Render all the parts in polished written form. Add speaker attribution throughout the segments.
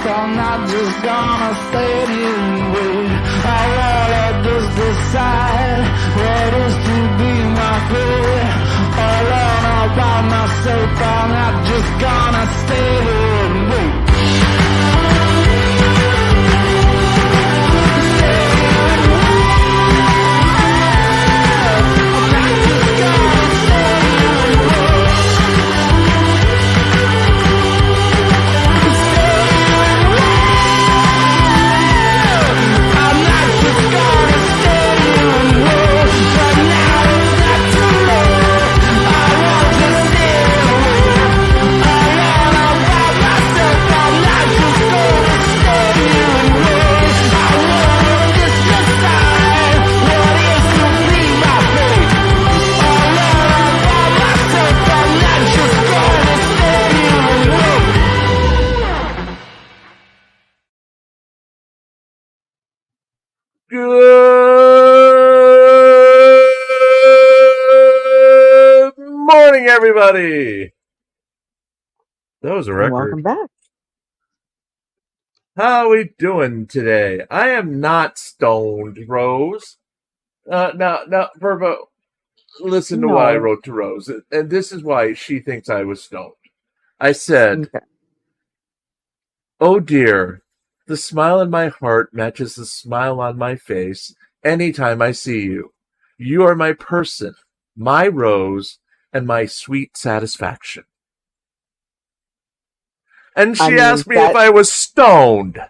Speaker 1: I'm not just gonna stand here and wait. I wanna just decide what is to be my fate. Alone all by myself, I'm not just gonna stay here and wait.
Speaker 2: Good morning, everybody. That was a record.
Speaker 3: Welcome back.
Speaker 2: How are we doing today? I am not stoned, Rose. Now, Verba, listen to what I wrote to Rose, and this is why she thinks I was stoned. I said,
Speaker 3: Okay.
Speaker 2: "Oh dear, the smile in my heart matches the smile on my face anytime I see you. You are my person, my Rose, and my sweet satisfaction." And she asked me if I was stoned.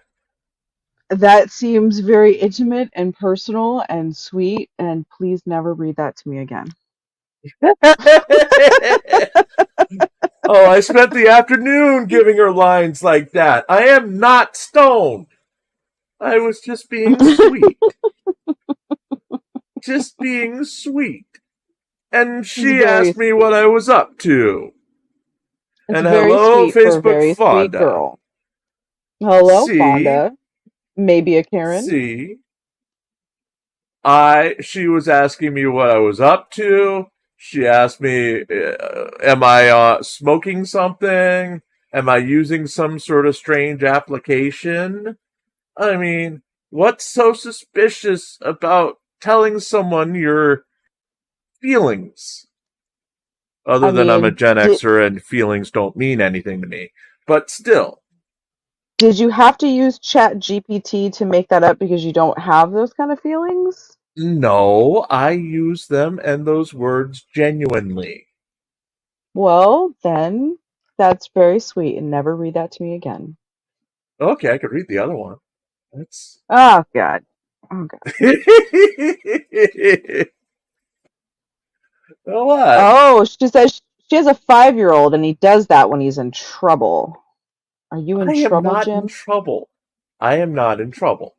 Speaker 3: That seems very intimate and personal and sweet, and please never read that to me again.
Speaker 2: Oh, I spent the afternoon giving her lines like that. I am not stoned. I was just being sweet. Just being sweet. And she asked me what I was up to.
Speaker 3: It's
Speaker 2: and
Speaker 3: very
Speaker 2: hello,
Speaker 3: sweet
Speaker 2: Facebook
Speaker 3: for a very
Speaker 2: Fonda.
Speaker 3: Sweet girl. Hello,
Speaker 2: See?
Speaker 3: Fonda. Maybe a Karen.
Speaker 2: See? She was asking me what I was up to. She asked me, am I smoking something? Am I using some sort of strange application? I mean, what's so suspicious about telling someone your feelings? Other than I'm a Gen Xer and feelings don't mean anything to me. But still.
Speaker 3: Did you have to use ChatGPT to make that up because you don't have those kind of feelings?
Speaker 2: No, I use them and those words genuinely.
Speaker 3: Well, then, that's very sweet, and never read that to me again.
Speaker 2: Okay, I could read the other one. That's...
Speaker 3: Oh, God. Oh, God.
Speaker 2: What?
Speaker 3: Oh, she says she has a 5-year-old, and he does that when he's in trouble. Are you in trouble, Jim?
Speaker 2: I am not in trouble. I am not in trouble.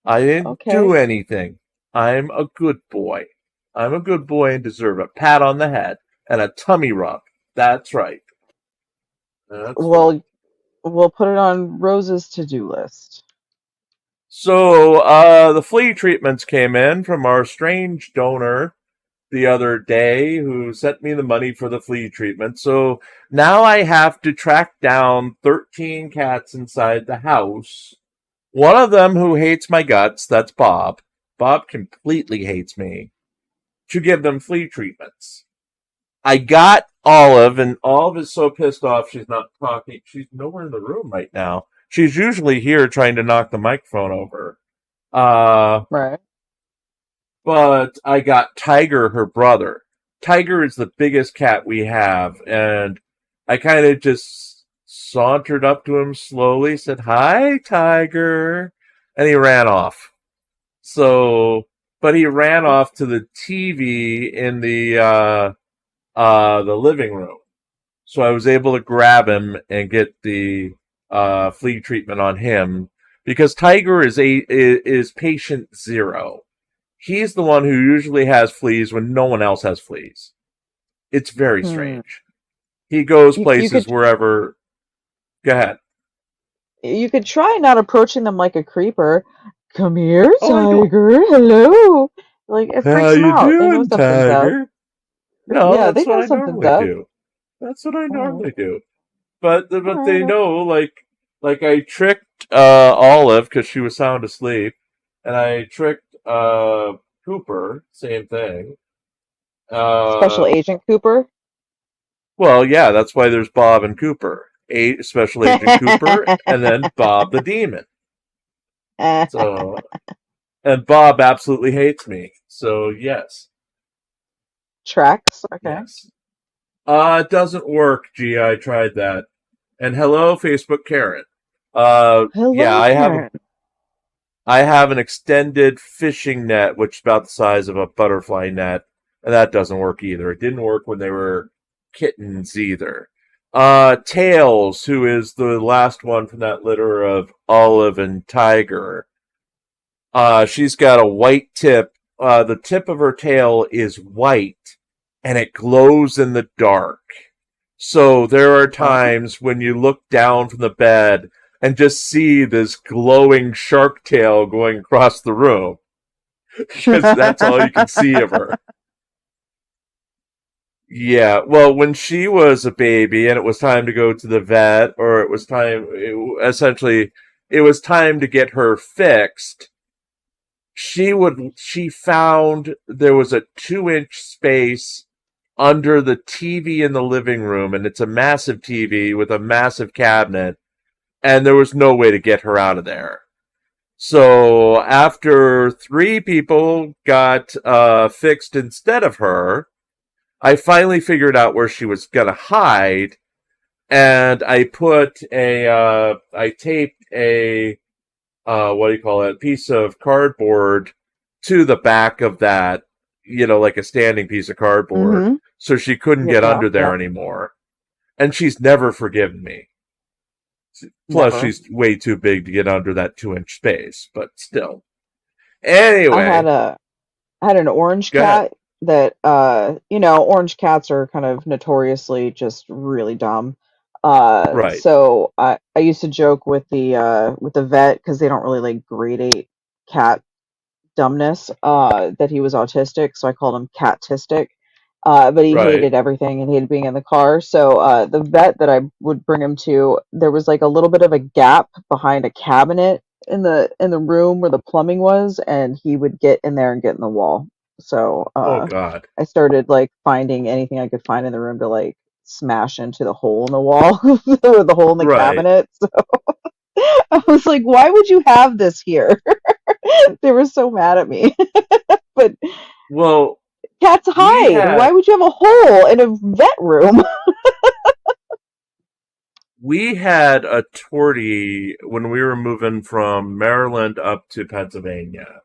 Speaker 2: I didn't do anything. I'm a good boy. I'm a good boy and deserve a pat on the head and a tummy rub. That's right.
Speaker 3: We'll put it on Rose's to-do list.
Speaker 2: So, the flea treatments came in from our strange donor the other day who sent me the money for the flea treatment. So now I have to track down 13 cats inside the house. One of them who hates my guts, that's Bob. Bob completely hates me. To give them flea treatments. I got Olive, and Olive is so pissed off she's not talking. She's nowhere in the room right now. She's usually here trying to knock the microphone over.
Speaker 3: Right.
Speaker 2: But I got Tiger, her brother. Tiger is the biggest cat we have, and I kind of just sauntered up to him slowly, said, "Hi, Tiger," and he ran off. But he ran off to the TV in the living room. So I was able to grab him and get the flea treatment on him, because Tiger is patient 0. He's the one who usually has fleas when no one else has fleas. It's very strange. He goes places wherever... Go ahead.
Speaker 3: You could try not approaching them like a creeper. Come here, Tiger. Hello. Like, it freaks them out. They know something's up.
Speaker 2: No,
Speaker 3: yeah,
Speaker 2: that's
Speaker 3: they know
Speaker 2: what I
Speaker 3: something's
Speaker 2: normally
Speaker 3: up.
Speaker 2: do. That's what I normally do. But they know, like, Like I tricked Olive because she was sound asleep, and I tricked Cooper, same thing.
Speaker 3: Special
Speaker 2: Uh,
Speaker 3: Agent Cooper.
Speaker 2: well, yeah, that's why there's Bob and Cooper, Special Agent Cooper, and then Bob the Demon. So, and Bob absolutely hates me. So yes,
Speaker 3: Tracks. Okay.
Speaker 2: yes. It doesn't work. Gee, I tried that. And hello, Facebook Karen. Yeah,
Speaker 3: Hello, Karen.
Speaker 2: I have an extended fishing net, which is about the size of a butterfly net, and that doesn't work either. It didn't work when they were kittens either. Tails, who is the last one from that litter of Olive and Tiger. She's got a white tip. The tip of her tail is white, and it glows in the dark. So there are times when you look down from the bed and just see this glowing shark tail going across the room. Because that's all you can see of her. Yeah, well, when she was a baby and it was time to go to the vet, or it was essentially, it was time to get her fixed, she found there was a 2-inch space under the TV in the living room, and it's a massive TV with a massive cabinet, and there was no way to get her out of there. So after 3 people got fixed instead of her, I finally figured out where she was gonna hide, and I taped a what do you call it, piece of cardboard to the back of that, like a standing piece of cardboard,
Speaker 3: Mm-hmm.
Speaker 2: so she couldn't get under there anymore. And she's never forgiven me. Plus,
Speaker 3: Never.
Speaker 2: she's way too big to get under that 2-inch space, but still. Anyway,
Speaker 3: I had an orange
Speaker 2: go ahead.
Speaker 3: cat that orange cats are kind of notoriously just really dumb.
Speaker 2: Right,
Speaker 3: So I used to joke with the vet because they don't really like grade 8 cat dumbness, that he was autistic, so I called him Catistic. But he
Speaker 2: right.
Speaker 3: hated everything and hated being in the car. So the vet that I would bring him to, there was like a little bit of a gap behind a cabinet in the room where the plumbing was, and he would get in there and get in the wall. So
Speaker 2: Oh, God.
Speaker 3: I started like finding anything I could find in the room to like smash into the hole in the wall or the hole in the
Speaker 2: Right.
Speaker 3: cabinet. So I was like, why would you have this here? They were so mad at me. But
Speaker 2: Well,
Speaker 3: cats
Speaker 2: we
Speaker 3: hide.
Speaker 2: had
Speaker 3: Why would you have a hole in a vet room?
Speaker 2: we had a tortie when we were moving from Maryland up to Pennsylvania,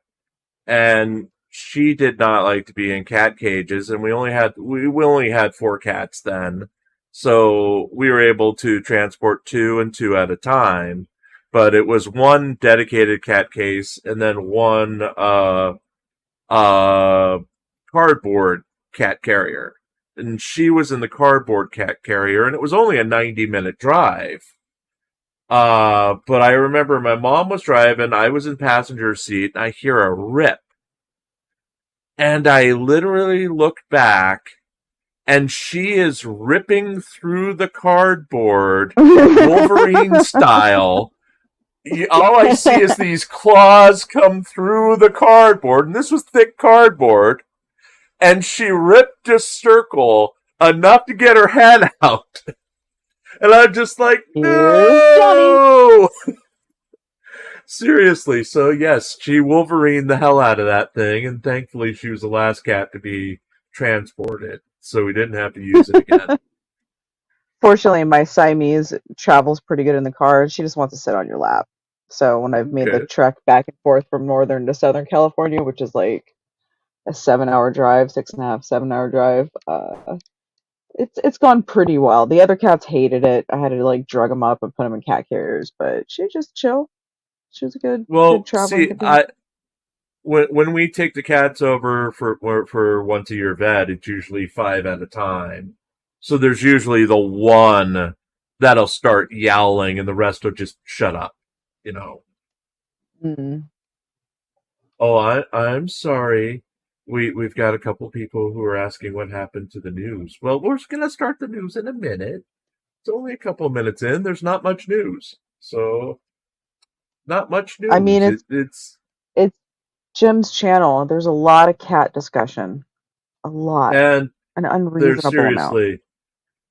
Speaker 2: and she did not like to be in cat cages, and we only had 4 cats then, so we were able to transport 2 and 2 at a time. But it was one dedicated cat case, and then one uh cardboard cat carrier. And she was in the cardboard cat carrier, and it was only a 90-minute drive. But I remember my mom was driving, I was in passenger seat, and I hear a rip. And I literally look back, and she is ripping through the cardboard, Wolverine style. All I see is these claws come through the cardboard, and this was thick cardboard, and she ripped a circle enough to get her head out. And I'm just like,
Speaker 3: Here's Johnny.
Speaker 2: no! Seriously, so yes, she Wolverine the hell out of that thing, and thankfully she was the last cat to be transported, so we didn't have to use it again.
Speaker 3: Fortunately, my Siamese travels pretty good in the car. She just wants to sit on your lap. So when I've made the
Speaker 2: Good.
Speaker 3: trek back and forth from northern to southern California, which is like a 7-hour drive, 6.5, 7-hour drive, it's gone pretty well. The other cats hated it. I had to like drug them up and put them in cat carriers, but she just chill. She was a good
Speaker 2: Well,
Speaker 3: traveling
Speaker 2: see,
Speaker 3: companion.
Speaker 2: when we take the cats over for once a year vet, it's usually 5 at a time. So there's usually the one that'll start yowling, and the rest will just shut up. You know.
Speaker 3: Mm.
Speaker 2: Oh, I'm sorry. We've got a couple people who are asking what happened to the news. Well, we're gonna start the news in a minute. It's only a couple minutes in. There's not much news. So, not much
Speaker 3: I mean,
Speaker 2: news. It's
Speaker 3: it's Jim's channel. There's a lot of cat discussion. A lot.
Speaker 2: and
Speaker 3: An
Speaker 2: there's
Speaker 3: unreasonable amount.
Speaker 2: seriously,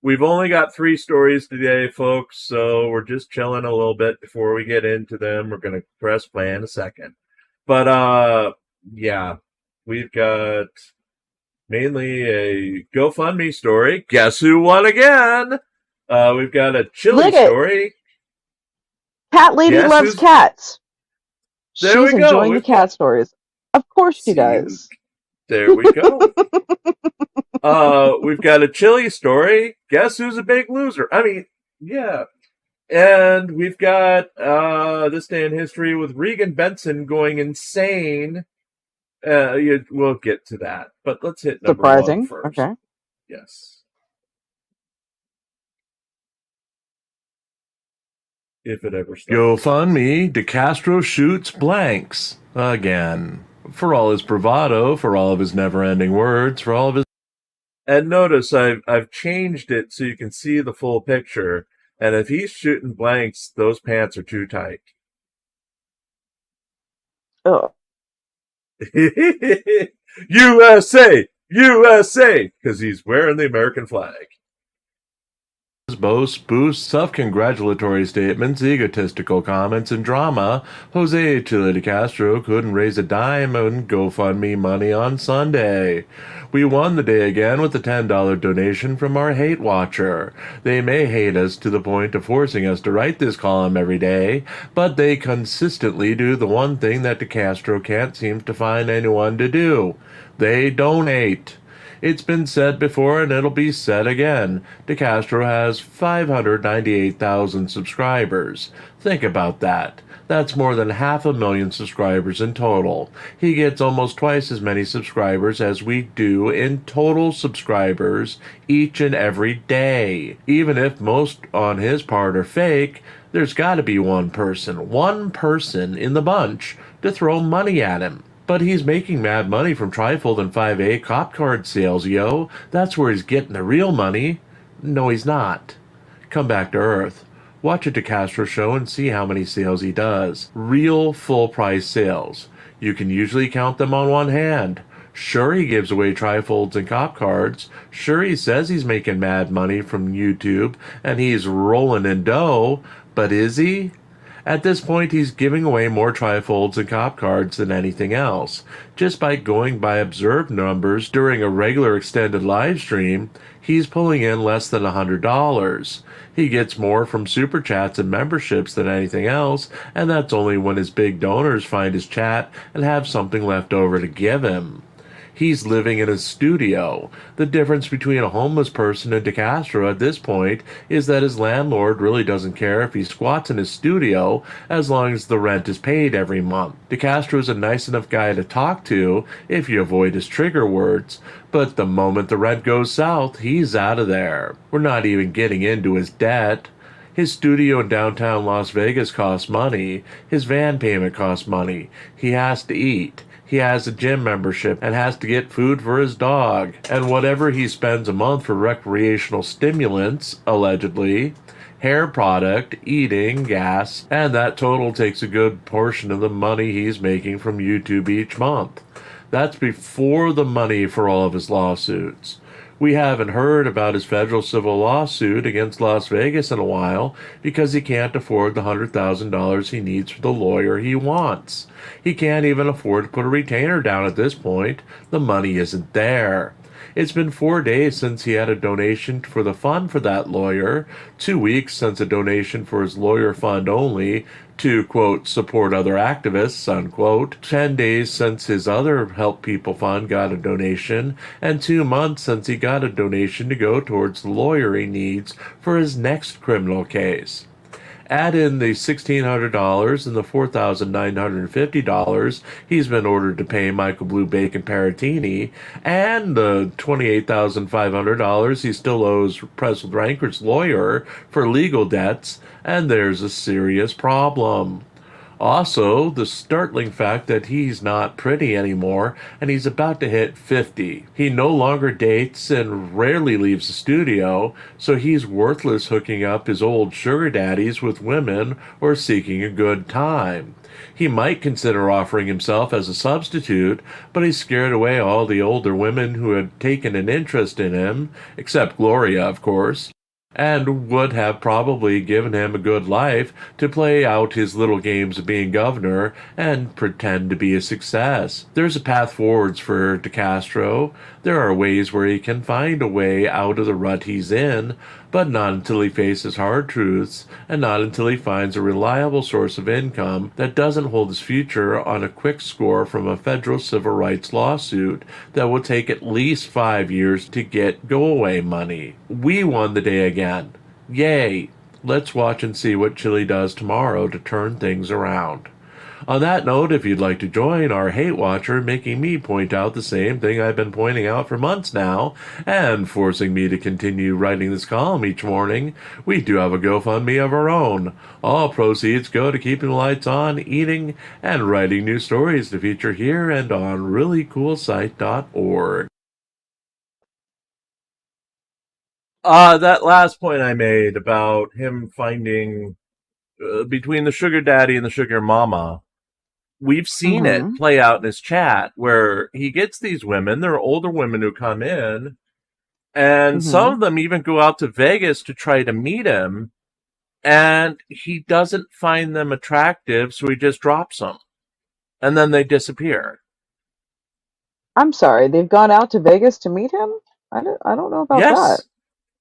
Speaker 2: we've only got 3 stories today, folks, so we're just chilling a little bit before we get into them. We're going to press play in a second. But, yeah, we've got mainly a GoFundMe story. Guess who won again? We've got a chili
Speaker 3: Look at
Speaker 2: story.
Speaker 3: Cat Lady
Speaker 2: Guess
Speaker 3: loves
Speaker 2: who's...
Speaker 3: cats.
Speaker 2: There
Speaker 3: She's
Speaker 2: we go.
Speaker 3: enjoying the
Speaker 2: We've got...
Speaker 3: cat stories. Of course she
Speaker 2: See who...
Speaker 3: does.
Speaker 2: There we go. We've got a chili story. Guess who's a big loser? I mean, yeah. And we've got this day in history with Regan Benson going insane. We'll get to that. But let's hit number 1
Speaker 3: Surprising.
Speaker 2: first.
Speaker 3: Okay.
Speaker 2: Yes. If it ever starts. GoFundMe, DeCastro shoots blanks again. For all his bravado, for all of his never-ending words, for all of his... And notice I've changed it so you can see the full picture. And if he's shooting blanks, those pants are too tight.
Speaker 3: Oh.
Speaker 2: USA! USA! Because he's wearing the American flag. Boasts, boosts, self-congratulatory statements, egotistical comments, and drama. Jose Chile de Castro couldn't raise a dime on GoFundMe money on Sunday. We won the day again with a $10 donation from our hate watcher. They may hate us to the point of forcing us to write this column every day, but they consistently do the one thing that de Castro can't seem to find anyone to do. They donate. It's been said before and it'll be said again. De Castro has 598,000 subscribers. Think about that. That's more than 500,000 subscribers in total. He gets almost twice as many subscribers as we do in total subscribers each and every day. Even if most on his part are fake, there's got to be one person in the bunch to throw money at him. But he's making mad money from Trifold and 5A cop card sales, yo. That's where he's getting the real money. No, he's not. Come back to Earth. Watch a DeCastro show and see how many sales he does. Real full-price sales. You can usually count them on one hand. Sure, he gives away trifolds and cop cards. Sure, he says he's making mad money from YouTube and he's rolling in dough. But is he? At this point, he's giving away more trifolds and cop cards than anything else. Just by going by observed numbers during a regular extended live stream, he's pulling in less than $100. He gets more from super chats and memberships than anything else, and that's only when his big donors find his chat and have something left over to give him. He's living in a studio. The difference between a homeless person and DeCastro at this point is that his landlord really doesn't care if he squats in his studio as long as the rent is paid every month. DeCastro's a nice enough guy to talk to if you avoid his trigger words, but the moment the rent goes south, he's out of there. We're not even getting into his debt. His studio in downtown Las Vegas costs money. His van payment costs money. He has to eat. He has a gym membership and has to get food for his dog. And whatever he spends a month for recreational stimulants, allegedly, hair product, eating, gas, and that total takes a good portion of the money he's making from YouTube each month. That's before the money for all of his lawsuits. We haven't heard about his federal civil lawsuit against Las Vegas in a while because he can't afford the $100,000 he needs for the lawyer he wants. He can't even afford to put a retainer down at this point. The money isn't there. It's been 4 days since he had a donation for the fund for that lawyer, 2 weeks since a donation for his lawyer fund only to, quote, support other activists, unquote, 10 days since his other Help People fund got a donation, and 2 months since he got a donation to go towards the lawyer he needs for his next criminal case. Add in the $1,600 and the $4,950 he's been ordered to pay Michael Blue Bacon Paratini, and the $28,500 he still owes Press with Ranker's lawyer for legal debts, and there's a serious problem. Also, the startling fact that he's not pretty anymore and he's about to hit 50. He no longer dates and rarely leaves the studio, so he's worthless hooking up his old sugar daddies with women or seeking a good time. He might consider offering himself as a substitute, but he scared away all the older women who had taken an interest in him, except Gloria, of course, and would have probably given him a good life to play out his little games of being governor and pretend to be a success. There's a path forwards for DeCastro. There are ways where he can find a way out of the rut he's in, but not until he faces hard truths, and not until he finds a reliable source of income that doesn't hold his future on a quick score from a federal civil rights lawsuit that will take at least 5 years to get go-away money. We won the day again. Yay! Let's watch and see what Chile does tomorrow to turn things around. On that note, if you'd like to join our hate watcher, making me point out the same thing I've been pointing out for months now, and forcing me to continue writing this column each morning, we do have a GoFundMe of our own. All proceeds go to keeping the lights on, eating, and writing new stories to feature here and on reallycoolsite.org. That last point I made about him finding between the sugar daddy and the sugar mama, we've seen it
Speaker 3: Mm-hmm.
Speaker 2: play out in his chat where he gets these women. They're older women who come in, and some
Speaker 3: Mm-hmm.
Speaker 2: of them even go out to Vegas to try to meet him, and he doesn't find them attractive, so he just drops them, and then they disappear.
Speaker 3: I'm sorry, they've gone out to Vegas to meet him? I don't know about that.
Speaker 2: Yes,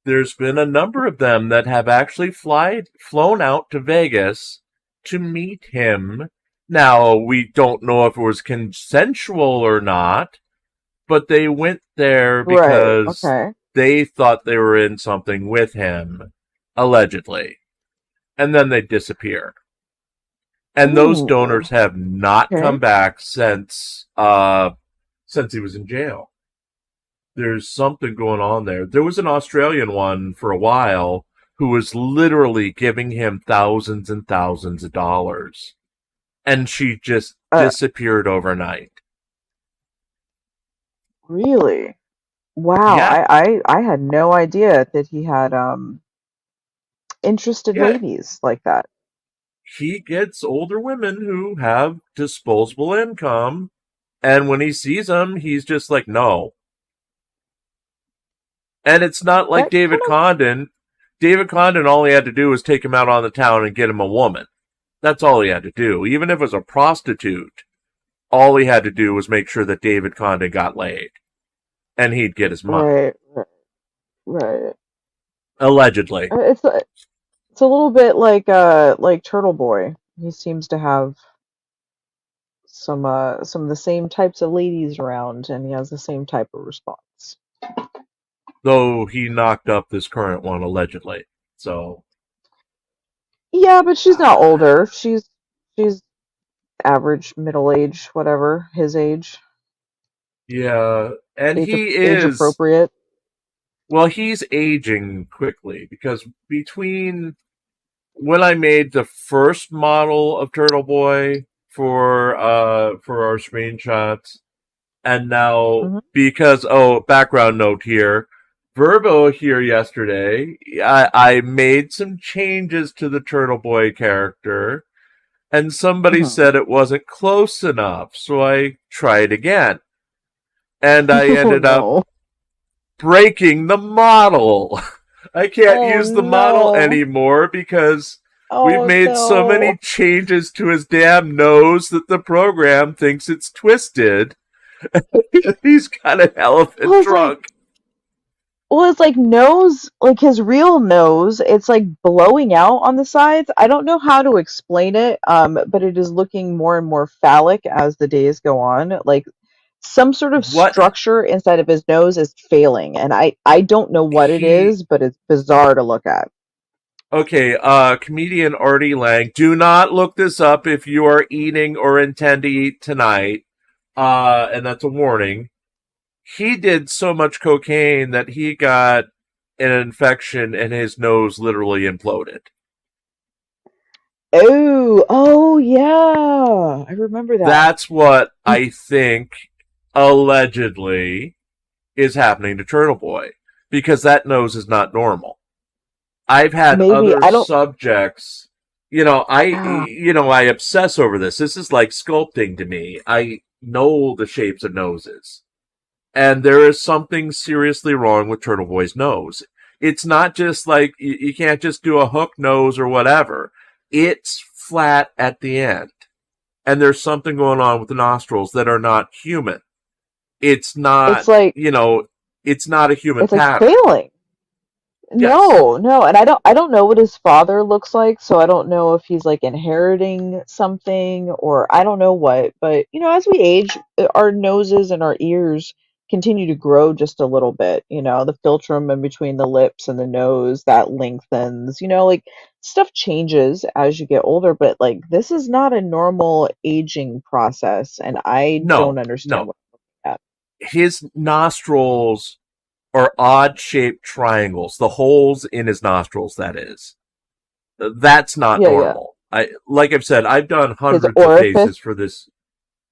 Speaker 2: there's been a number of them that have actually flown out to Vegas to meet him. Now, we don't know if it was consensual or not, but they went there
Speaker 3: Right,
Speaker 2: because
Speaker 3: okay.
Speaker 2: they thought they were in something with him, allegedly. And then they disappear. And those
Speaker 3: Ooh,
Speaker 2: donors have not come
Speaker 3: okay.
Speaker 2: back since he was in jail. There's something going on there. There was an Australian one for a while who was literally giving him thousands and thousands of dollars. And she just
Speaker 3: Uh,
Speaker 2: disappeared overnight.
Speaker 3: really? Wow,
Speaker 2: Yeah,
Speaker 3: I had no idea that he had interested
Speaker 2: yeah.
Speaker 3: ladies like that.
Speaker 2: He gets older women who have disposable income, and when he sees them, he's just like, no. And it's not like
Speaker 3: That
Speaker 2: David
Speaker 3: kind of
Speaker 2: Condon. David Condon, all he had to do was take him out on the town and get him a woman. That's all he had to do. Even if it was a prostitute, all he had to do was make sure that David Condon got laid, and he'd get his money.
Speaker 3: right, right, right.
Speaker 2: Allegedly.
Speaker 3: It's a little bit like Turtle Boy. He seems to have some of the same types of ladies around, and he has the same type of response.
Speaker 2: Though he knocked up this current one, allegedly. So,
Speaker 3: Yeah, but she's not older. She's average, middle age, whatever, his age,
Speaker 2: yeah. And he
Speaker 3: age
Speaker 2: is,
Speaker 3: appropriate.
Speaker 2: well, he's aging quickly because between when I made the first model of Turtle Boy for our screenshots, and now
Speaker 3: Hmm.
Speaker 2: because background note here, Verbo here yesterday, I made some changes to the Turtle Boy character, and somebody
Speaker 3: Hmm.
Speaker 2: said it wasn't close enough, so I tried again, and I
Speaker 3: Oh
Speaker 2: ended up
Speaker 3: no.
Speaker 2: breaking the model. I can't
Speaker 3: Oh
Speaker 2: use the model
Speaker 3: no.
Speaker 2: anymore because we've
Speaker 3: Oh
Speaker 2: made so
Speaker 3: no.
Speaker 2: many changes to his damn nose that the program thinks it's twisted. He's got an elephant
Speaker 3: Well, it's like
Speaker 2: trunk.
Speaker 3: Well, it's like nose, like his real nose, it's like blowing out on the sides. I don't know how to explain it, but it is looking more and more phallic as the days go on. Like some sort of
Speaker 2: What
Speaker 3: structure inside of his nose is failing, and I don't know what it
Speaker 2: he
Speaker 3: is, but it's bizarre to look at.
Speaker 2: okay, comedian Artie Lang. Do not look this up if you are eating or intend to eat tonight. And that's a warning. He did so much cocaine that he got an infection and his nose literally imploded.
Speaker 3: Oh, yeah. I remember that.
Speaker 2: That's what I think allegedly is happening to Turtle Boy, because that nose is not normal. I've had
Speaker 3: Maybe
Speaker 2: other
Speaker 3: I don't.
Speaker 2: subjects,
Speaker 3: Ah,
Speaker 2: I obsess over this. This is like sculpting to me. I know the shapes of noses. And there is something seriously wrong with Turtle Boy's nose. It's not just like you can't just do a hook nose or whatever. It's flat at the end. And there's something going on with the nostrils that are not human. It's
Speaker 3: it's
Speaker 2: not,
Speaker 3: like
Speaker 2: it's not a human
Speaker 3: it's like
Speaker 2: pattern.
Speaker 3: failing.
Speaker 2: Yes.
Speaker 3: No, and I don't know what his father looks like, so I don't know if he's like inheriting something or I don't know what, but as we age, our noses and our ears continue to grow just a little bit, the philtrum in between the lips and the nose that lengthens, like stuff changes as you get older, but like this is not a normal aging process, and I don't
Speaker 2: No,
Speaker 3: understand
Speaker 2: no.
Speaker 3: what I'm looking at.
Speaker 2: His nostrils are odd shaped triangles. The holes in his nostrils, that is. That's not
Speaker 3: Yeah, yeah.
Speaker 2: normal. Like I've said, I've done
Speaker 3: His
Speaker 2: hundreds of
Speaker 3: orifice,
Speaker 2: faces for this.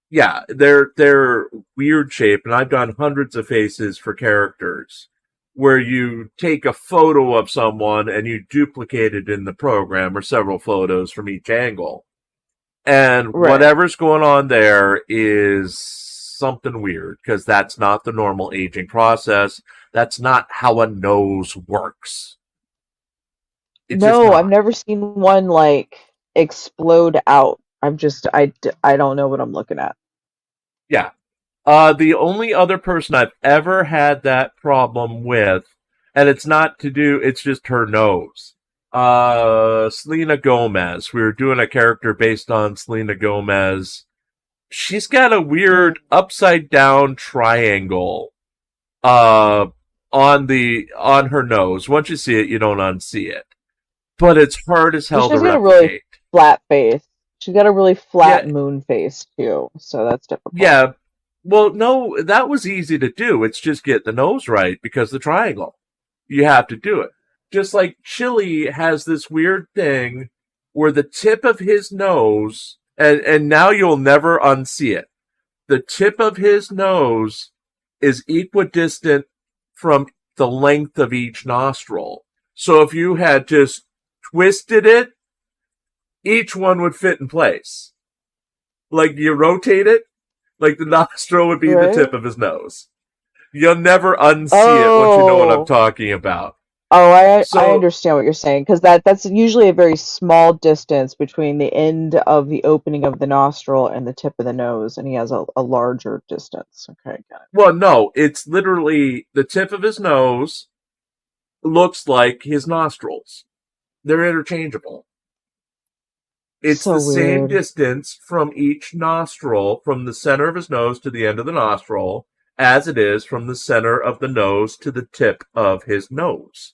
Speaker 2: Yeah, they're weird shaped, and I've done hundreds of faces for characters where you take a photo of someone and you duplicate it in the program, or several photos from each angle. And
Speaker 3: right.
Speaker 2: whatever's going on there is something weird, because that's not the normal aging process. That's not how a nose works. It's just
Speaker 3: No, I've
Speaker 2: not.
Speaker 3: never seen one like explode out. I don't know what I'm looking at.
Speaker 2: Yeah. The only other person I've ever had that problem with, and it's just her nose. Selena Gomez. We were doing a character based on Selena Gomez. She's got a
Speaker 3: Mm.
Speaker 2: weird upside down triangle, uh, on her nose. Once you see it, you don't unsee it. But it's hard as
Speaker 3: But
Speaker 2: hell to
Speaker 3: she's got a really
Speaker 2: replicate.
Speaker 3: flat face. She's got a really
Speaker 2: Yeah,
Speaker 3: flat moon face too, so that's difficult.
Speaker 2: yeah. Well, no, that was easy to do. It's just get the nose right, because the triangle. You have to do it. Just like Chili has this weird thing where the tip of his nose, and now you'll never unsee it. The tip of his nose is equidistant from the length of each nostril. So if you had just twisted it, each one would fit in place. Like you rotate it, like the nostril would be the
Speaker 3: Right?
Speaker 2: tip of his nose. You'll never unsee it once you know what I'm
Speaker 3: Oh,
Speaker 2: talking about.
Speaker 3: oh, I
Speaker 2: So,
Speaker 3: understand what you're saying because that's usually a very small distance between the end of the opening of the nostril and the tip of the nose, and he has a larger distance. Okay, got it.
Speaker 2: well, no, it's literally the tip of his nose looks like his nostrils. They're interchangeable. It's
Speaker 3: So
Speaker 2: the same
Speaker 3: weird.
Speaker 2: distance from each nostril, from the center of his nose to the end of the nostril, as it is from the center of the nose to the tip of his nose.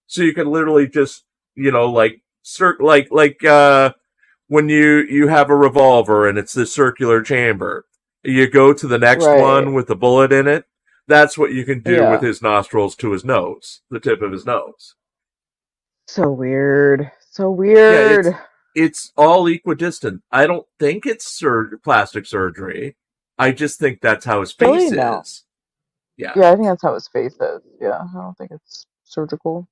Speaker 2: So you can literally just, like, when you have a revolver and it's this circular chamber, you go to the next
Speaker 3: Right.
Speaker 2: one with the bullet in it. That's what you can do with
Speaker 3: Yeah.
Speaker 2: his nostrils to his nose, the tip of his nose.
Speaker 3: So weird. So
Speaker 2: Yeah,
Speaker 3: weird.
Speaker 2: it's all equidistant. I don't think it's plastic surgery. I just think that's how his
Speaker 3: Really?
Speaker 2: face
Speaker 3: No.
Speaker 2: is. Yeah,
Speaker 3: Yeah, I think that's how his face is. Yeah, I don't think it's surgical.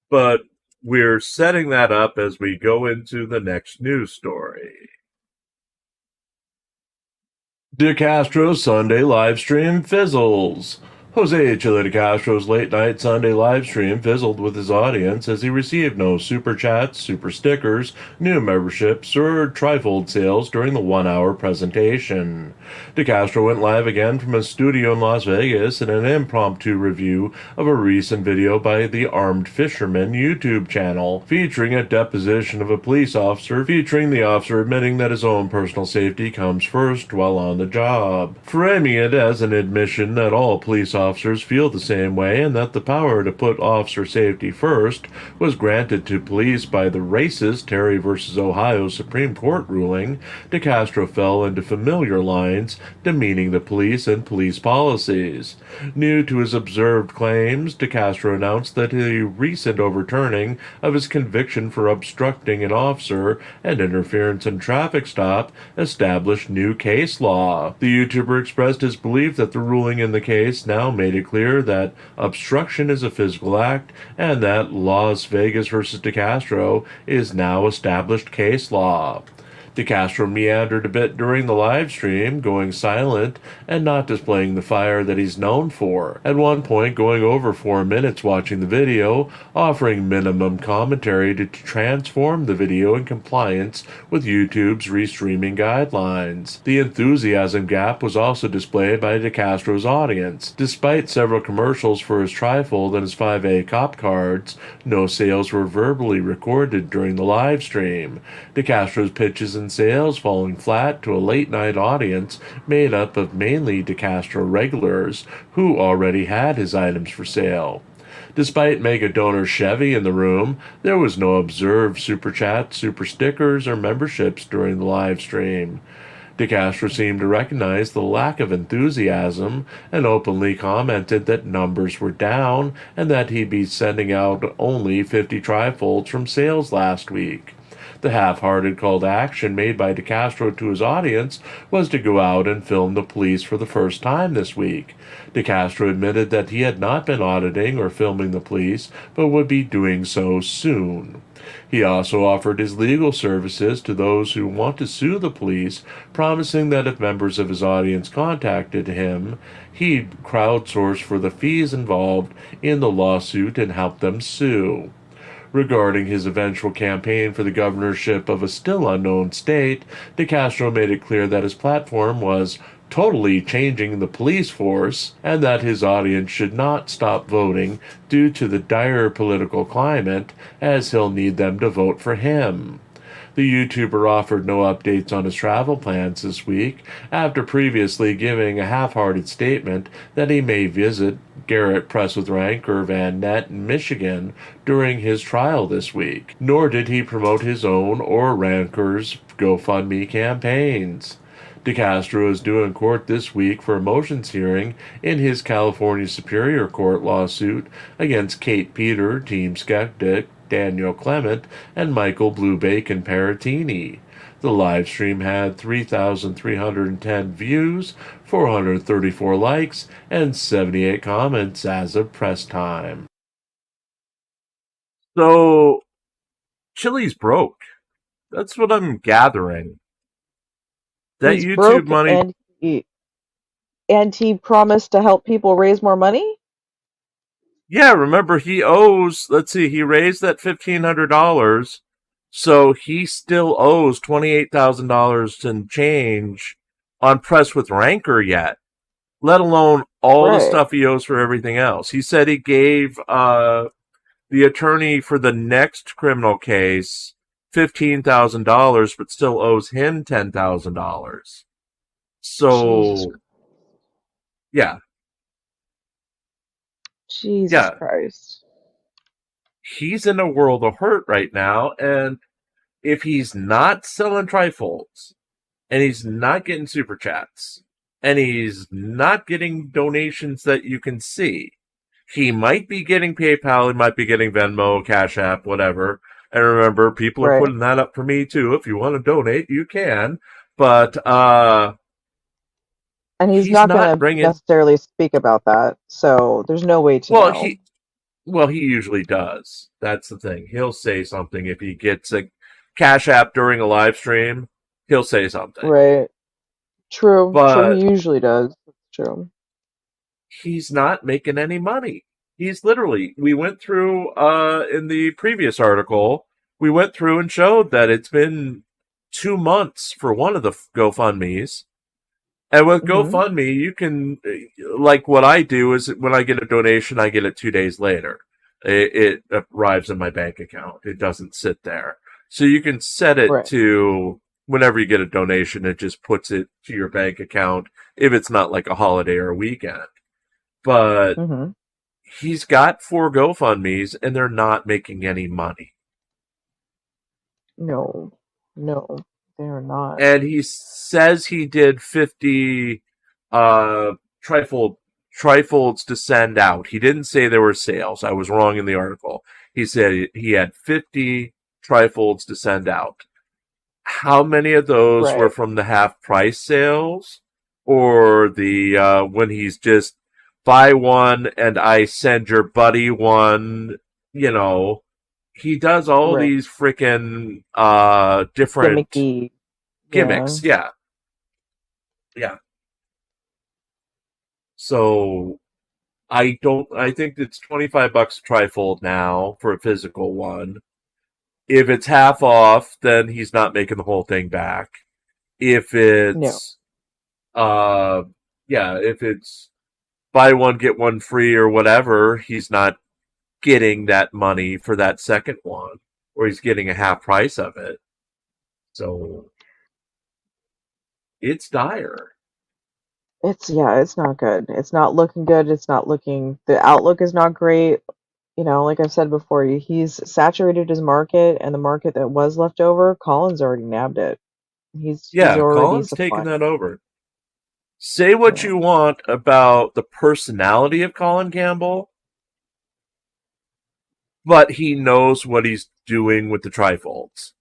Speaker 2: but we're setting that up as we go into the next news story. DeCastro's Sunday livestream fizzles. Jose Chile DeCastro's late night Sunday livestream fizzled with his audience as he received no super chats, super stickers, new memberships, or trifold sales during the 1 hour presentation. DeCastro went live again from his studio in Las Vegas in an impromptu review of a recent video by the Armed Fisherman YouTube channel, featuring a deposition of a police officer, featuring the officer admitting that his own personal safety comes first while on the job, framing it as an admission that all police officers feel the same way and that the power to put officer safety first was granted to police by the racist Terry v. Ohio Supreme Court ruling, DeCastro fell into familiar lines demeaning the police and police policies. New to his observed claims, DeCastro announced that a recent overturning of his conviction for obstructing an officer and interference in traffic stop established new case law. The YouTuber expressed his belief that the ruling in the case now made it clear that obstruction is a physical act and that Las Vegas versus DeCastro is now established case law. DeCastro meandered a bit during the live stream, going silent and not displaying the fire that he's known for. At one point, going over 4 minutes watching the video, offering minimum commentary to transform the video in compliance with YouTube's restreaming guidelines. The enthusiasm gap was also displayed by DeCastro's audience. Despite several commercials for his trifold and his 5A cop cards, no sales were verbally recorded during the live stream. DeCastro's pitches and sales falling flat to a late-night audience made up of mainly DeCastro regulars who already had his items for sale. Despite mega donor Chevy in the room, there was no observed super chat, super stickers, or memberships during the live stream. DeCastro seemed to recognize the lack of enthusiasm and openly commented that numbers were down and that he'd be sending out only 50 trifolds from sales last week. The half-hearted call to action made by DeCastro to his audience was to go out and film the police for the first time this week. DeCastro admitted that he had not been auditing or filming the police, but would be doing so soon. He also offered his legal services to those who want to sue the police, promising that if members of his audience contacted him, he'd crowdsource for the fees involved in the lawsuit and help them sue. Regarding his eventual campaign for the governorship of a still unknown state, DeCastro made it clear that his platform was totally changing the police force and that his audience should not stop voting due to the dire political climate, as he'll need them to vote for him. The YouTuber offered no updates on his travel plans this week, after previously giving a half-hearted statement that he may visit Garrett Press with Rancor Van Nett in Michigan during his trial this week. Nor did he promote his own or Rancor's GoFundMe campaigns. DeCastro is due in court this week for a motions hearing in his California Superior Court lawsuit against Kate Peter, Team Skeptic, Daniel Clement, and Michael Blue Bacon Paratini. The live stream had 3,310 views, 434 likes, and 78 comments as of press time. So, Chili's broke. That's what I'm gathering. That
Speaker 3: He's
Speaker 2: YouTube
Speaker 3: broke
Speaker 2: money...
Speaker 3: and he promised to help people raise more money?
Speaker 2: Yeah, remember he owes, he raised that $1,500, so he still owes $28,000 and change on Press with Rancor yet, let alone all the stuff he owes for everything else. He said he gave the attorney for the next criminal case $15,000, but still owes him $10,000. So, yeah.
Speaker 3: Jesus Christ.
Speaker 2: He's in a world of hurt right now, and if he's not selling trifolds, and he's not getting super chats, and he's not getting donations that you can see, he might be getting PayPal, he might be getting Venmo, Cash App, whatever. And remember, people are putting that up for me too. If you want to donate, you can. But
Speaker 3: and he's not going to necessarily speak about that, so there's no way to know.
Speaker 2: He usually does. That's the thing. He'll say something if he gets a Cash App during a live stream. He'll say something.
Speaker 3: Right. True. True. He usually does. True.
Speaker 2: He's not making any money. He's literally, we went through, in the previous article, we went through and showed that it's been 2 months for one of the GoFundMes. And with GoFundMe, you can, like what I do is when I get a donation, I get it 2 days later. It arrives in my bank account. It doesn't sit there. So you can set it to whenever you get a donation, it just puts it to your bank account if it's not like a holiday or a weekend. But
Speaker 3: Mm-hmm.
Speaker 2: he's got 4 GoFundMes, and they're not making any money.
Speaker 3: No, no, they're not.
Speaker 2: And he says he did 50 uh, trifolds to send out. He didn't say there were sales. I was wrong in the article. He said he had 50 trifolds to send out. How many of those were
Speaker 3: Right.
Speaker 2: from the half price sales, or the when he's just buy one and I send your buddy one? You know, he does all
Speaker 3: Right.
Speaker 2: these freaking different
Speaker 3: Gimmicky. Yeah.
Speaker 2: gimmicks. Yeah, yeah. So I think it's $25 a trifold now for a physical one. If it's half off, then he's not making the whole thing back. If
Speaker 3: No.
Speaker 2: it's if it's buy one get one free or whatever, he's not getting that money for that second one, or he's getting a half price of it. So it's dire.
Speaker 3: It's not good. It's not looking good. It's not looking, the outlook is not great. Like I've said before, he's saturated his market, and the market that was left over, Colin's already nabbed it. He's
Speaker 2: Yeah,
Speaker 3: already
Speaker 2: Colin's taking
Speaker 3: supplying.
Speaker 2: that over. Say what
Speaker 3: Yeah.
Speaker 2: you want about the personality of Colin Campbell, but he knows what he's doing with the trifolds.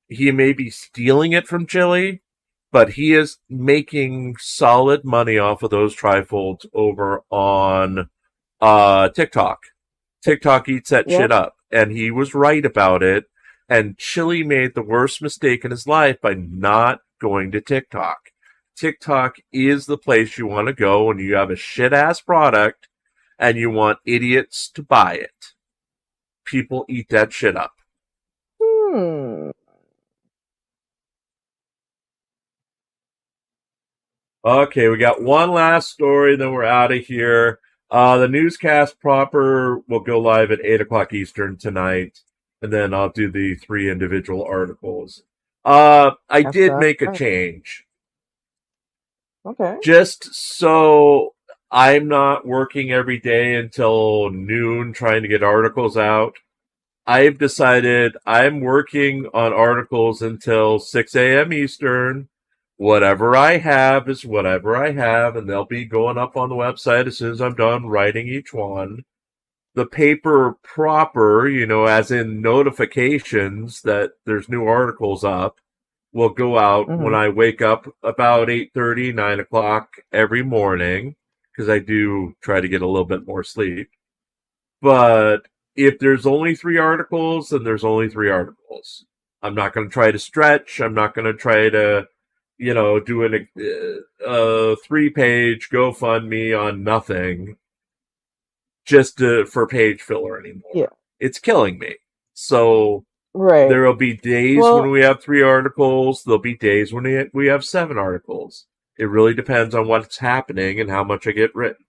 Speaker 2: He may be stealing it from Chile, but he is making solid money off of those trifolds over on TikTok. TikTok eats that shit
Speaker 3: Yep.
Speaker 2: up, and he was right about it. And Chile made the worst mistake in his life by not going to TikTok. TikTok is the place you want to go when you have a shit ass product and you want idiots to buy it. People eat that shit up.
Speaker 3: Hmm.
Speaker 2: Okay, we got one last story, then we're out of here. The newscast proper will go live at 8 o'clock Eastern tonight, and then I'll do the 3 individual articles. I
Speaker 3: After
Speaker 2: did
Speaker 3: that.
Speaker 2: make a change.
Speaker 3: Okay.
Speaker 2: Just so I'm not working every day until noon trying to get articles out. I've decided I'm working on articles until 6 a.m. Eastern. Whatever I have is whatever I have, and they'll be going up on the website as soon as I'm done writing each one. The paper proper, as in notifications that there's new articles up, will go out when
Speaker 3: Mm-hmm.
Speaker 2: I wake up about 8:30, 9 o'clock every morning, because I do try to get a little bit more sleep. But if there's only 3 articles, then there's only 3 articles. I'm not going to try to stretch. I'm not going to try to, do a 3-page GoFundMe on nothing just for page filler
Speaker 3: Yeah.
Speaker 2: anymore. It's killing me. So
Speaker 3: Right.
Speaker 2: there will be days when
Speaker 3: Well,
Speaker 2: we have 3 articles. There'll be days when we have 7 articles. It really depends on what's happening and how much I get written.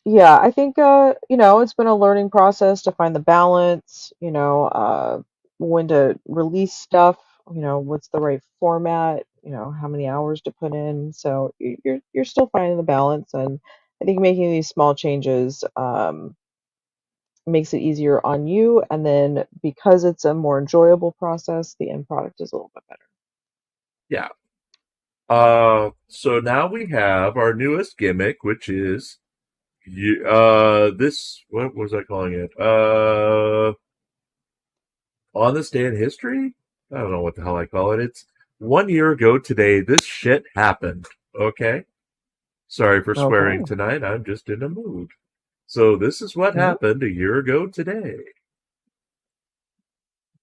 Speaker 3: yeah, I think it's been a learning process to find the balance, when to release stuff, what's the right format, how many hours to put in. So you're still finding the balance, and I think making these small changes makes it easier on you, and then because it's a more enjoyable process, the end product is a little bit better.
Speaker 2: Yeah. So now we have our newest gimmick, which is this. What was I calling it? On this day in history. I don't know what the hell I call it. It's 1 year ago today. This shit happened. Okay. Sorry for swearing
Speaker 3: Okay.
Speaker 2: tonight. I'm just in a mood. So this is what
Speaker 3: Mhm.
Speaker 2: happened a year ago today.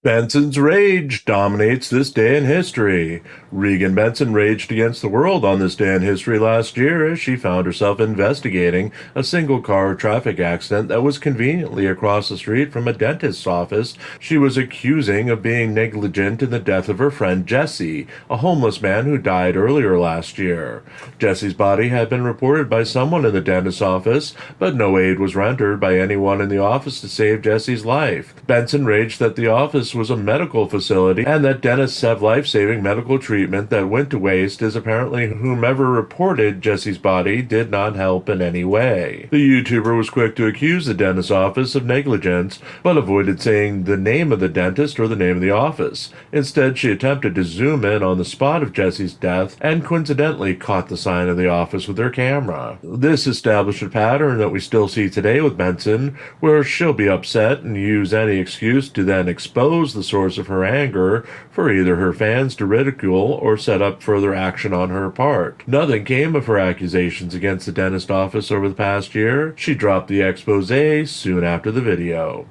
Speaker 2: Benson's rage dominates this day in history. Regan Benson raged against the world on this day in history last year as she found herself investigating a single-car traffic accident that was conveniently across the street from a dentist's office she was accusing of being negligent in the death of her friend Jesse, a homeless man who died earlier last year. Jesse's body had been reported by someone in the dentist's office, but no aid was rendered by anyone in the office to save Jesse's life. Benson raged that the office was a medical facility and that dentists have life-saving medical treatment that went to waste, as apparently whomever reported Jesse's body did not help in any way. The YouTuber was quick to accuse the dentist's office of negligence, but avoided saying the name of the dentist or the name of the office. Instead, she attempted to zoom in on the spot of Jesse's death and coincidentally caught the sign of the office with her camera. This established a pattern that we still see today with Benson, where she'll be upset and use any excuse to then expose the source of her anger for either her fans to ridicule or set up further action on her part. Nothing came of her accusations against the dentist office over the past year. She dropped the expose soon after the video.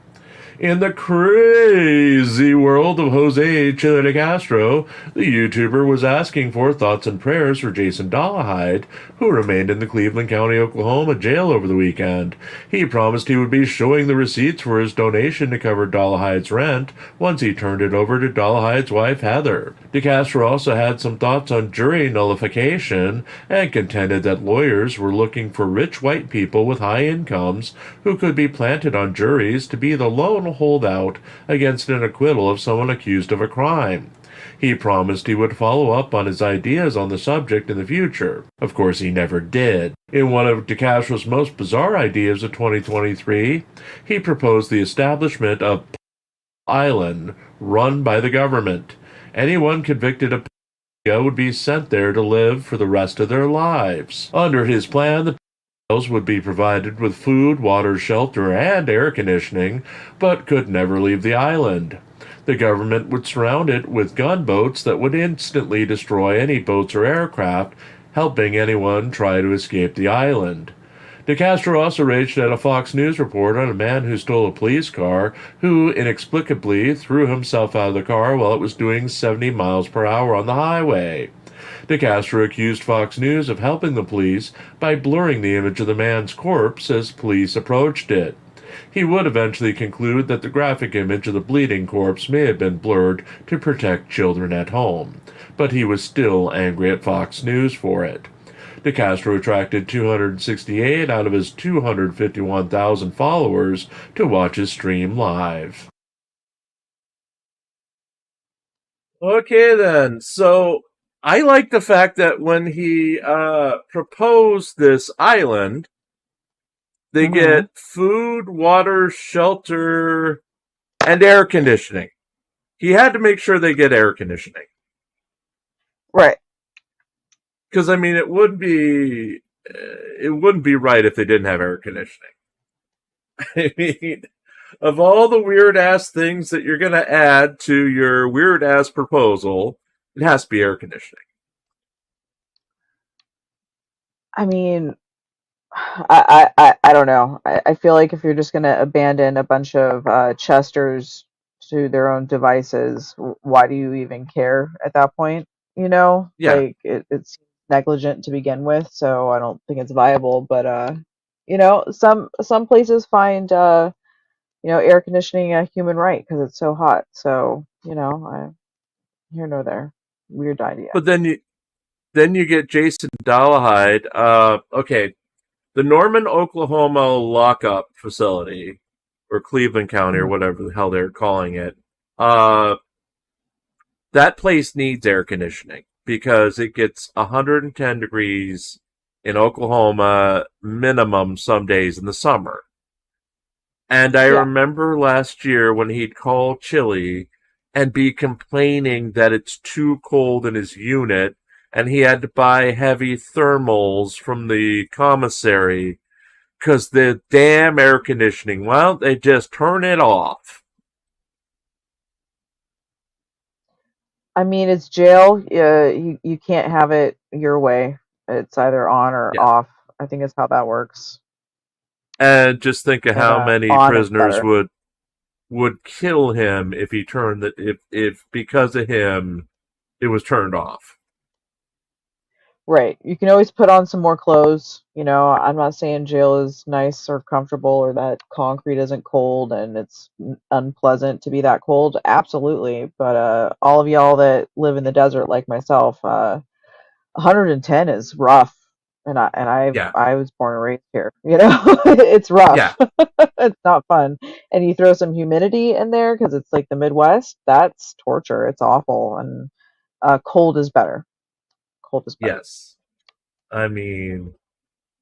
Speaker 2: In the crazy world of Jose Chile de Castro, the YouTuber was asking for thoughts and prayers for Jason Dollahide, who remained in the Cleveland County, Oklahoma jail over the weekend. He promised he would be showing the receipts for his donation to cover Dollahide's rent once he turned it over to Dollahide's wife, Heather. De Castro also had some thoughts on jury nullification and contended that lawyers were looking for rich white people with high incomes who could be planted on juries to be the lone holdout against an acquittal of someone accused of a crime. He promised he would follow up on his ideas on the subject in the future. Of course, he never did. In one of De Castro's most bizarre ideas of 2023, he proposed the establishment of Island, run by the government. Anyone convicted of would be sent there to live for the rest of their lives. Under his plan, the would be provided with food, water, shelter, and air conditioning, but could never leave the island. The government would surround it with gunboats that would instantly destroy any boats or aircraft, helping anyone try to escape the island. De Castro also raged at a Fox News report on a man who stole a police car, who inexplicably threw himself out of the car while it was doing 70 miles per hour on the highway. De Castro accused Fox News of helping the police by blurring the image of the man's corpse as police approached it. He would eventually conclude that the graphic image of the bleeding corpse may have been blurred to protect children at home, but he was still angry at Fox News for it. De Castro attracted 268 out of his 251,000 followers to watch his stream live. Okay then, so I like the fact that when he proposed this island, they get food, water, shelter, and air conditioning. He had to make sure they get air conditioning.
Speaker 3: Right.
Speaker 2: Because, I mean, it wouldn't be right if they didn't have air conditioning. I mean, of all the weird-ass things that you're going to add to your weird-ass proposal, it has to be air conditioning.
Speaker 3: I mean, I don't know. I feel like if you're just going to abandon a bunch of Chesters to their own devices, why do you even care at that point? You know,
Speaker 2: Yeah.
Speaker 3: like it's negligent to begin with, so I don't think it's viable. But you know, some places find you know, air conditioning a human right because it's so hot. So you know, here nor there. Weird idea.
Speaker 2: But then you get Jason Dollahide. Okay, the Norman, Oklahoma lockup facility, or Cleveland County, or whatever the hell they're calling it. That place needs air conditioning because it gets 110 degrees in Oklahoma minimum some days in the summer. And I remember last year when he'd call Chili and be complaining that it's too cold in his unit, and he had to buy heavy thermals from the commissary because the damn air conditioning, well, they just turn it off.
Speaker 3: I mean, it's jail. You can't have it your way. It's either on or off. I think is how that works.
Speaker 2: And just think of how many
Speaker 3: on is
Speaker 2: prisoners
Speaker 3: better.
Speaker 2: would kill him if he turned if because of him it was turned off.
Speaker 3: Right. You can always put on some more clothes. You know, I'm not saying jail is nice or comfortable or that concrete isn't cold and it's unpleasant to be that cold. Absolutely. But all of y'all that live in the desert like myself, 110 is rough.
Speaker 2: Yeah,
Speaker 3: I was born and raised here. You know, it's rough.
Speaker 2: yeah,
Speaker 3: It's not fun. And you throw some humidity in there because it's like the Midwest. That's torture. It's awful. And cold is better. Cold is better.
Speaker 2: yes. I mean,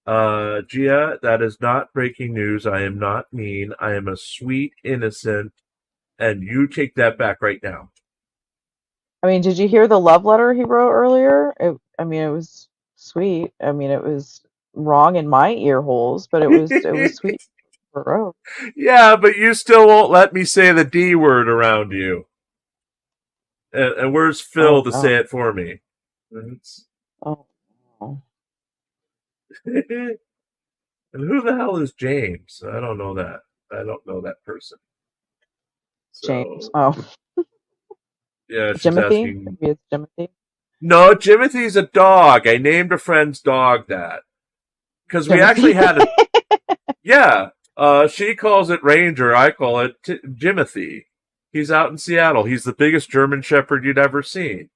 Speaker 2: Gia, that is not breaking news. I am not mean. I am a sweet innocent, and you take that back right now.
Speaker 3: I mean, did you hear the love letter he wrote earlier? I mean, it was sweet. I mean, it was wrong in my ear holes, but it was sweet. For Rose.
Speaker 2: Yeah, but you still won't let me say the D word around you. And where's Phil
Speaker 3: Oh
Speaker 2: to say
Speaker 3: no.
Speaker 2: it for me? It's-
Speaker 3: Oh no.
Speaker 2: and who the hell is James? I don't know that. I don't know that person.
Speaker 3: James.
Speaker 2: So,
Speaker 3: Oh,
Speaker 2: yeah, she's
Speaker 3: Jimothy.
Speaker 2: asking.
Speaker 3: Maybe it's Jimothy.
Speaker 2: No, Jimothy's a dog. I named a friend's dog that. Because we actually
Speaker 3: Jimothy.
Speaker 2: had a. Yeah. She calls it Ranger. I call it Jimothy. He's out in Seattle. He's the biggest German Shepherd you'd ever seen.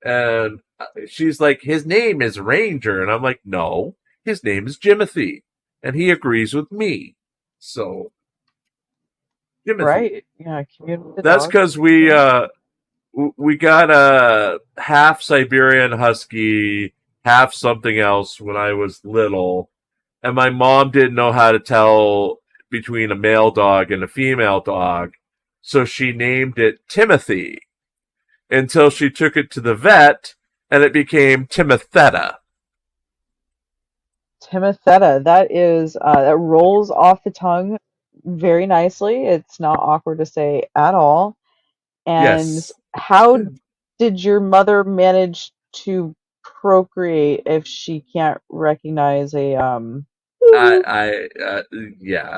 Speaker 2: And she's like, his name is Ranger. And I'm like, no, his name is Jimothy. And he agrees with me. So, Jimothy.
Speaker 3: Right. Yeah. Commune with the
Speaker 2: That's
Speaker 3: dog.
Speaker 2: because
Speaker 3: Yeah.
Speaker 2: we got a half Siberian Husky, half something else when I was little. And my mom didn't know how to tell between a male dog and a female dog. So she named it Timothy until she took it to the vet and it became Timothetta.
Speaker 3: Timothetta. That is that rolls off the tongue very nicely. It's not awkward to say at all. And
Speaker 2: Yes.
Speaker 3: how did your mother manage to procreate if she can't recognize a
Speaker 2: I yeah,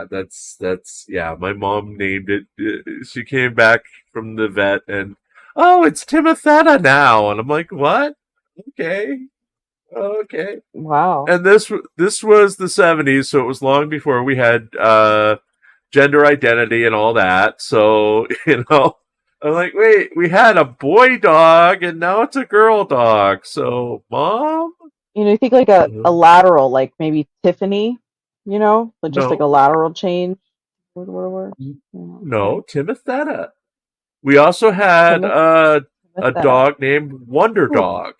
Speaker 2: yeah. My mom named it. She came back from the vet and, oh, it's Timothetta now. And I'm like, what? Okay. Okay.
Speaker 3: Wow.
Speaker 2: And this was the 70s, so it was long before we had gender identity and all that. So, I'm like, wait, we had a boy dog and now it's a girl dog. So, mom?
Speaker 3: You know, you think like a lateral, like maybe Tiffany, like just like a
Speaker 2: No.
Speaker 3: lateral change. What? Yeah,
Speaker 2: No,
Speaker 3: okay.
Speaker 2: Timothetta. We also had
Speaker 3: Timoth
Speaker 2: a
Speaker 3: Timothetta.
Speaker 2: dog named Wonder
Speaker 3: Ooh,
Speaker 2: Dog.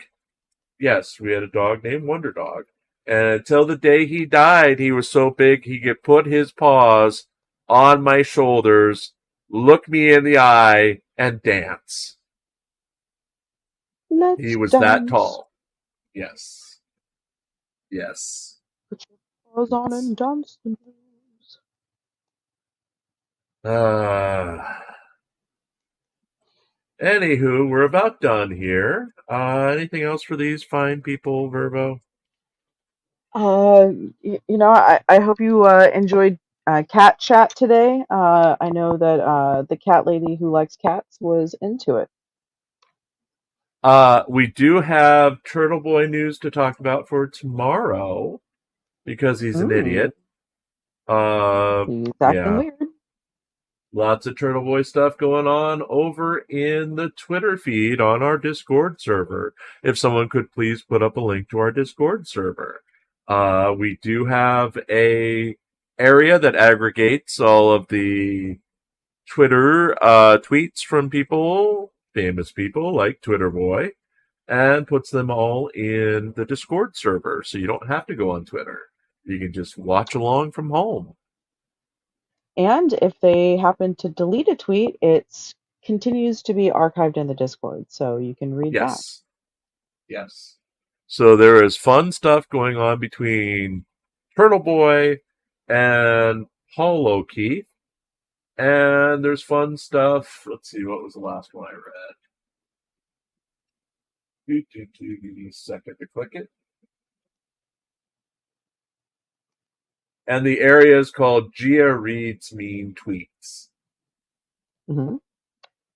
Speaker 2: Yes, we had a dog named Wonder Dog. And until the day he died, he was so big he could put his paws on my shoulders, look me in the eye, and dance. He
Speaker 3: let's
Speaker 2: was that
Speaker 3: dance.
Speaker 2: tall. Yes. Yes.
Speaker 3: Put your paws on and dance the blues.
Speaker 2: Uh, Anywho, we're about done here. Anything else for these fine people, Verbo?
Speaker 3: Uh, I hope you enjoyed cat chat today. I know that the cat lady who likes cats was into it.
Speaker 2: We do have Turtle Boy news to talk about for tomorrow because he's an
Speaker 3: Mm,
Speaker 2: idiot. Uh,
Speaker 3: he's acting
Speaker 2: yeah,
Speaker 3: weird.
Speaker 2: lots of Turtle Boy stuff going on over in the Twitter feed on our Discord server. If someone could please put up a link to our Discord server. We do have a area that aggregates all of the Twitter tweets from people, famous people like Twitter Boy, and puts them all in the Discord server. So you don't have to go on Twitter. You can just watch along from home.
Speaker 3: And if they happen to delete a tweet, it continues to be archived in the Discord, so you can read that.
Speaker 2: Yes. Yes. So there is fun stuff going on between Turtle Boy and Hollow Keith. And there's fun stuff. Let's see, what was the last one I read? Give me a second to click it. And the area is called Gia Reads Mean Tweets,
Speaker 3: Hmm.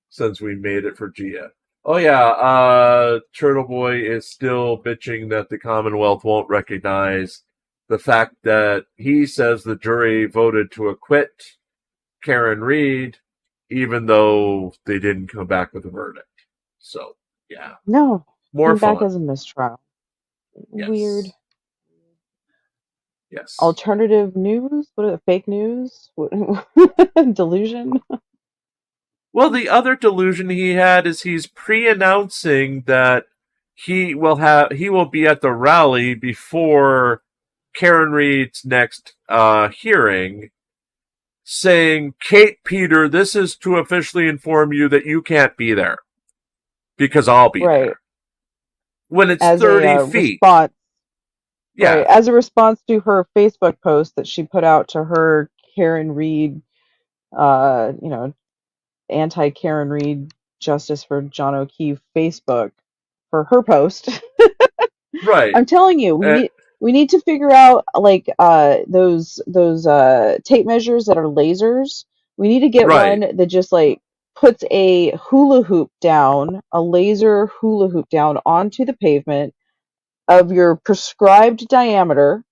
Speaker 2: since we made it for Gia. Oh yeah, Turtle Boy is still bitching that the Commonwealth won't recognize the fact that he says the jury voted to acquit Karen Reed, even though they didn't come back with a verdict. So, yeah,
Speaker 3: No,
Speaker 2: more
Speaker 3: came back
Speaker 2: fun.
Speaker 3: as a mistrial. Weird.
Speaker 2: Yes. Yes.
Speaker 3: Alternative news? What are the fake news? Delusion?
Speaker 2: Well, the other delusion he had is he's pre-announcing that he will be at the rally before Karen Reed's next hearing, saying, "Kate Peter, this is to officially inform you that you can't be there because I'll be
Speaker 3: Right.
Speaker 2: there." When it's
Speaker 3: As
Speaker 2: 30
Speaker 3: a
Speaker 2: feet.
Speaker 3: response.
Speaker 2: Yeah.
Speaker 3: Right. As a response to her Facebook post that she put out to her Karen Reed, anti Karen Reed Justice for John O'Keefe Facebook for her post.
Speaker 2: Right.
Speaker 3: I'm telling you, we need to figure out like those tape measures that are lasers. We need to get
Speaker 2: Right.
Speaker 3: one that just like puts a hula hoop down, a laser hula hoop down onto the pavement of your prescribed diameter,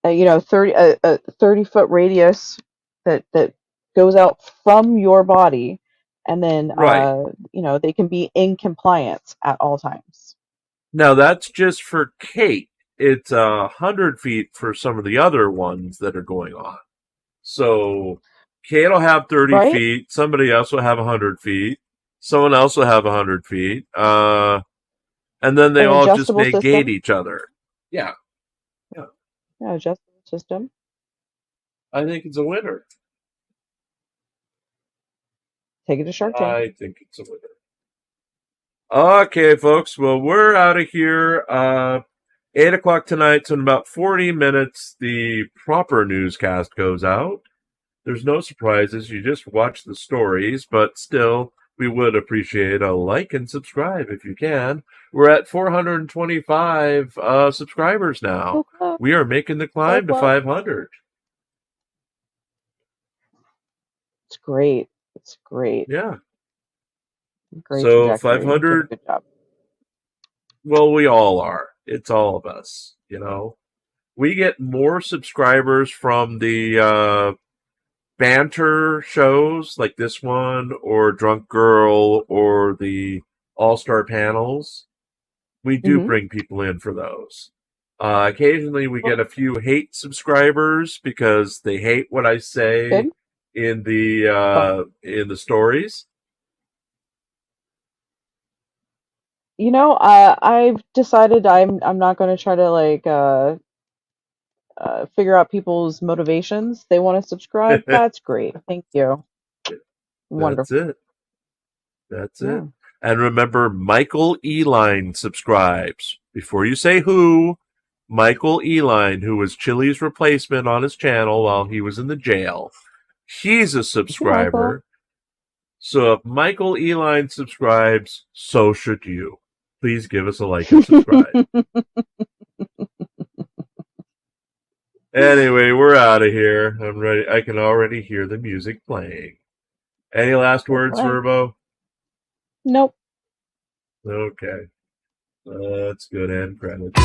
Speaker 3: 30-foot radius that goes out from your body, and then
Speaker 2: Right.
Speaker 3: they can be in compliance at all times.
Speaker 2: Now that's just for Kate. It's 100 feet for some of the other ones that are going on. So Kate will have 30
Speaker 3: Right?
Speaker 2: feet. Somebody else will have 100 feet. Someone else will have 100 feet. And then they
Speaker 3: An
Speaker 2: all just
Speaker 3: adjustable
Speaker 2: negate
Speaker 3: system.
Speaker 2: each other. Yeah. Yeah.
Speaker 3: Yeah, adjustable system.
Speaker 2: I think it's a winner.
Speaker 3: Take it to Shark Tank.
Speaker 2: I think it's a winner. Okay, folks. Well, we're out of here. 8 o'clock tonight, so in about 40 minutes, the proper newscast goes out. There's no surprises. You just watch the stories, but still, we would appreciate a like and subscribe if you can. We're at 425 subscribers now. We are making the climb to 500.
Speaker 3: It's great. It's great.
Speaker 2: Yeah.
Speaker 3: Great
Speaker 2: So
Speaker 3: trajectory.
Speaker 2: 500.
Speaker 3: Good job.
Speaker 2: Well, we all are. It's all of us, We get more subscribers from the banter shows like this one or Drunk Gurl or the All-Star panels. We do bring people in for those. Occasionally we get a few hate subscribers because they hate what I say in the stories.
Speaker 3: I've decided I'm not going to try to figure out people's motivations. They want to subscribe. That's great. Thank you. Wonderful.
Speaker 2: That's it. And remember, Michael Eline subscribes. Before you say who, Michael Eline, who was Chili's replacement on his channel while he was in the jail, he's a subscriber. So if Michael Eline subscribes, so should you. Please give us a like and subscribe. Anyway, we're out of here. I'm ready. I can already hear the music playing. Any last words, Verbo?
Speaker 3: Nope.
Speaker 2: Okay. That's good. End credits.